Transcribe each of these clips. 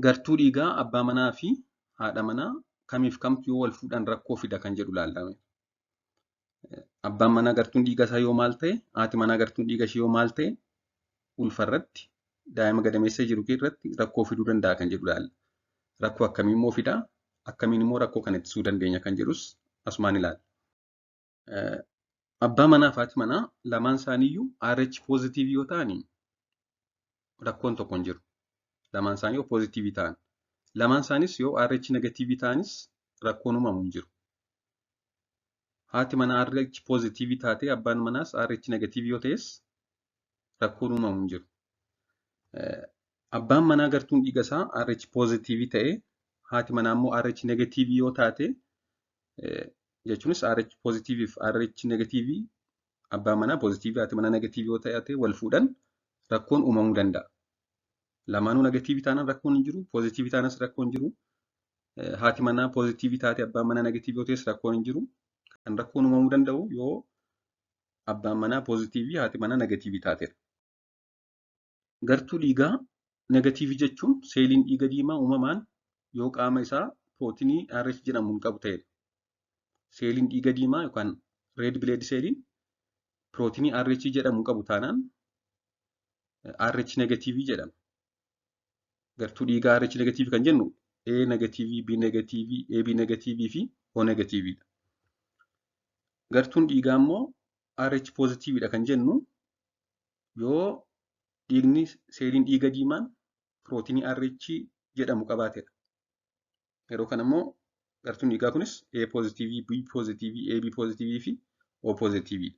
Gartuu dhiigaa abbaa manaa fi haadha manaa kamiif kamtu yoo wal fuudhan rakkoo fida kan jedhu ilaalame. Abbaan manaa gartuun dhiiga isaa yoo maal ta'e, haati manaa gartuun dhiiga ishee yoo maal ta'e, ulfarratti daa'ima gadameessa jiru irratti rakkoo fiduu danda'a kan jedhu ilaalla. Rakkoo akkamii immoo fidaa? Akkamiin immoo rakkoo kana ittisuu dandeenya kan jedhus asumaan ilaalla. Abbaa manaa fi haati manaa lamaan isaaniiyyuu RH positive yoo ta'ani rakkoon tokko hin jiru. Lamaan isaanii yoo positive ta'an. Lamaan isaanis yoo RH negative ta'anis rakkoon uumamu hin jiru. Haati manaa RH positive taatee abbaan manaas RH negative yoo ta'es rakkoon uumamu hin jiru. Abbaan manaa gartuun dhiiga isaa RH positive ta'ee haati manaa immoo RH negative yoo taate jechuunis RH positive fi RH negative abbaan manaa positive haati manaa negative yoo taate wal fuudhan rakkoon uumamuu danda'a. Lamaanuu negative taanaan rakkoon hin jiru, positive taanas rakkoon hin jiru. Haati manaa positive taate abbaan manaa negative yoo ta'es rakkoon hin jiru. Kan rakkoon uumamuu danda'u yoo abbaan manaa positive haati manaa negative taatedha. Gartuu dhiigaa negative jechuun seeliin dhiiga diimaa uumamaan yoo qaama isaa pirootinii RH jedhamu hin qabu ta'edha. Seeliin dhiiga diimaa yookaan red blood seeliin pirootinii RH jedhamu hin qabu taanaan RH negative jedhama. Gartuu dhiigaa RH negative kan jennu A negative, B negative, AB negative fi O negative dha. Gartuun dhiigaa immoo RH positive dha kan jennu yoo dhiigni seeliin dhiiga diimaan pirootinii RH jedhamu qabaatedha. Yeroo kana immoo gartuun dhiigaa kunis A positive, B positive, AB positive fi O positive dha.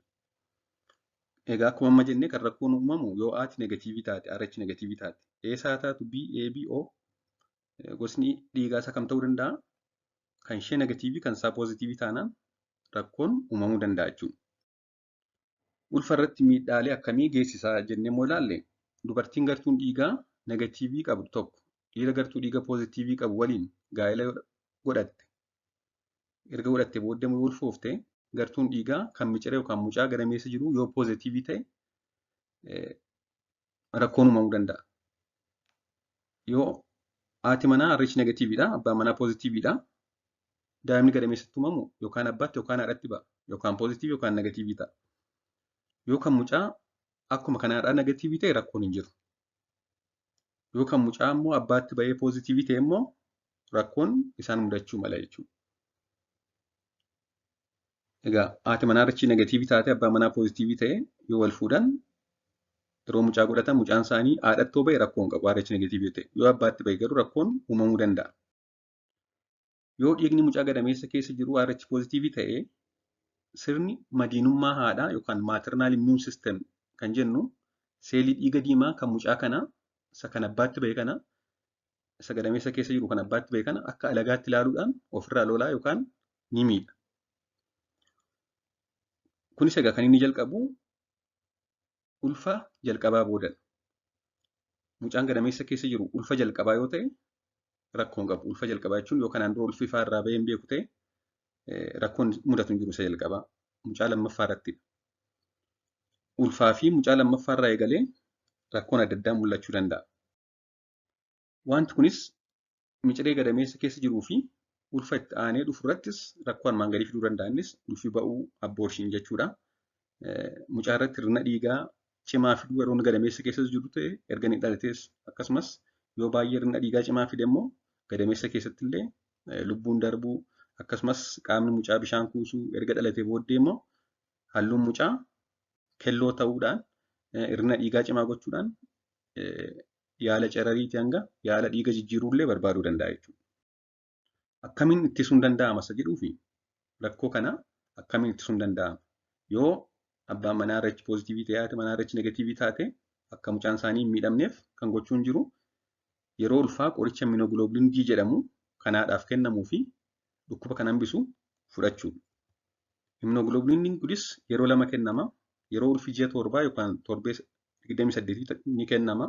Egaa akkuma amma jennee kan rakkoon uumamu yoo haati negative taate, RH negative taate, A isaa taatu B, AB, O gosni dhiigaa isaa kam ta'uu danda'a? Kan ishee negative kan isaa positive taanaan rakkoon uumamuu danda'a jechuudha. Ulfa irratti miidhaalee akkamii geessisaa jennee immoo ilaalle dubartiin gartuun dhiigaa negative qabdu tokko dhiira gartuu dhiiga positive qabu waliin gaa'ela godhatte. Erga godhattee booddee yoo ulfoofte gartuun dhiigaa kan miciree yookaan mucaa gadameessa jiru yoo positive ta'e rakkoon uumamuu danda'a. Yoo haati manaa RH negative dha, abbaan manaa positive dha. Daa'imni gadameessatti uumamu yookaan abbaatti yookaan haadhatti ba'a. Yookaan positive yookaan negative ta'a. Yoo kan mucaa akkuma kanaadhaa negative ta'e rakkoon hin jiru. Yoo kan mucaa immoo abbaatti ba'ee positive ta'e immoo rakkoon isaan mudachuu mala jechuudha. Egaa haati manaa RH negative taate abbaan manaa positive ta'e yoo wal fuudhan yeroo mucaa godhatan mucaan isaanii haadhattoo ba'e rakkoon qabu RH negative ta'e. Yoo abbaatti ba'e garuu rakkoon uumamuu danda'a. Yoo dhiigni mucaa gadameessa keessa jiru RH positive ta'e sirni madiinummaa haadhaa yookaan maternal immune system kan jennu seelii dhiiga diimaa kan mucaa kanaa isa kan abbaatti ba'e kana isa gadameessa keessa jiru kan abbaatti ba'e kana akka alagaatti ilaaluudhaan ofirraa lolaa yookaan ni miidha. Kunis egaa kan inni jalqabu ulfa jalqabaa boodadha. Mucaan gadameessa keessa jiru ulfa jalqabaa yoo ta'e rakkoon qabu. Ulfa jalqabaa jechuun yoo kanaan dura ulfi ifaa irraa bahee hin beeku ta'e rakkoon mudatu hin jiru isa jalqabaa. Mucaa lammaffaa irrattidha. Ulfaa fi mucaa lammaffaa irraa eegalee rakkoon adda addaa mul'achuu danda'a. Wanti kunis miciree gadameessa keessa jiruu fi ulfa itti aanee dhufu irrattis rakkoo armaan gadii fiduu danda'a. Innis ulfi ba'uu abboorshiin jechuudha. Mucaa irratti hir'ina dhiigaa cimaa fiduu yeroo gadameessa keessa jiru ta'e erga inni dhalatees akkasumas yoo baay'ee hir'ina dhiigaa cimaa fide immoo gadameessa keessatti illee lubbuun darbuu akkasumas qaamni mucaa bishaan kuusuu erga dhalatee booddee immoo halluun mucaa kelloo ta'uudhaan hir'ina dhiigaa cimaa gochuudhaan yaala carariitii hanga yaala dhiiga jijjiiruullee barbaaduu danda'a jechuudha. Akkamiin ittisuun danda'ama isa jedhuu fi rakkoo kana akkamiin ittisuun danda'ama? Yoo abbaan manaa RH positive ta'e haati manaa RH negative taate akka mucaan isaanii hin miidhamneef kan gochuun jiru yeroo ulfaa qoricha immunoglobulin D jedhamu kanaadhaaf kennamuu fi dhukkuba kan hambisu fudhachuudha. Immunoglobulin kunis yeroo lama kennama. Yeroo ulfi ji'a torbaa yookaan torbee 28 ni kennama.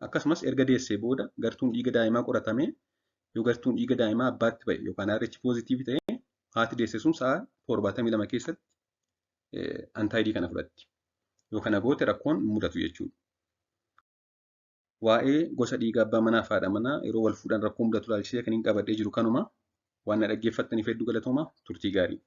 Akkasumas erga deessee booda gartuun dhiiga daa'imaa qoratamee yoo gartuun dhiiga daa'imaa abbaatti ba'e yookaan RH positive ta'e haati deesse sun sa'a 72 keessatti antaayidii kana fudhatti. Yoo kana goote rakkoon mudatu jechuudha. waa'ee gosa dhiigaa abbaa manaa fi haadha manaa yeroo wal fuudhan rakkoo mudatu ilaalchisee kan hin qabadhee jiru kanuma waan na dhaggeeffattaniif hedduu galatooma turtii gaarii.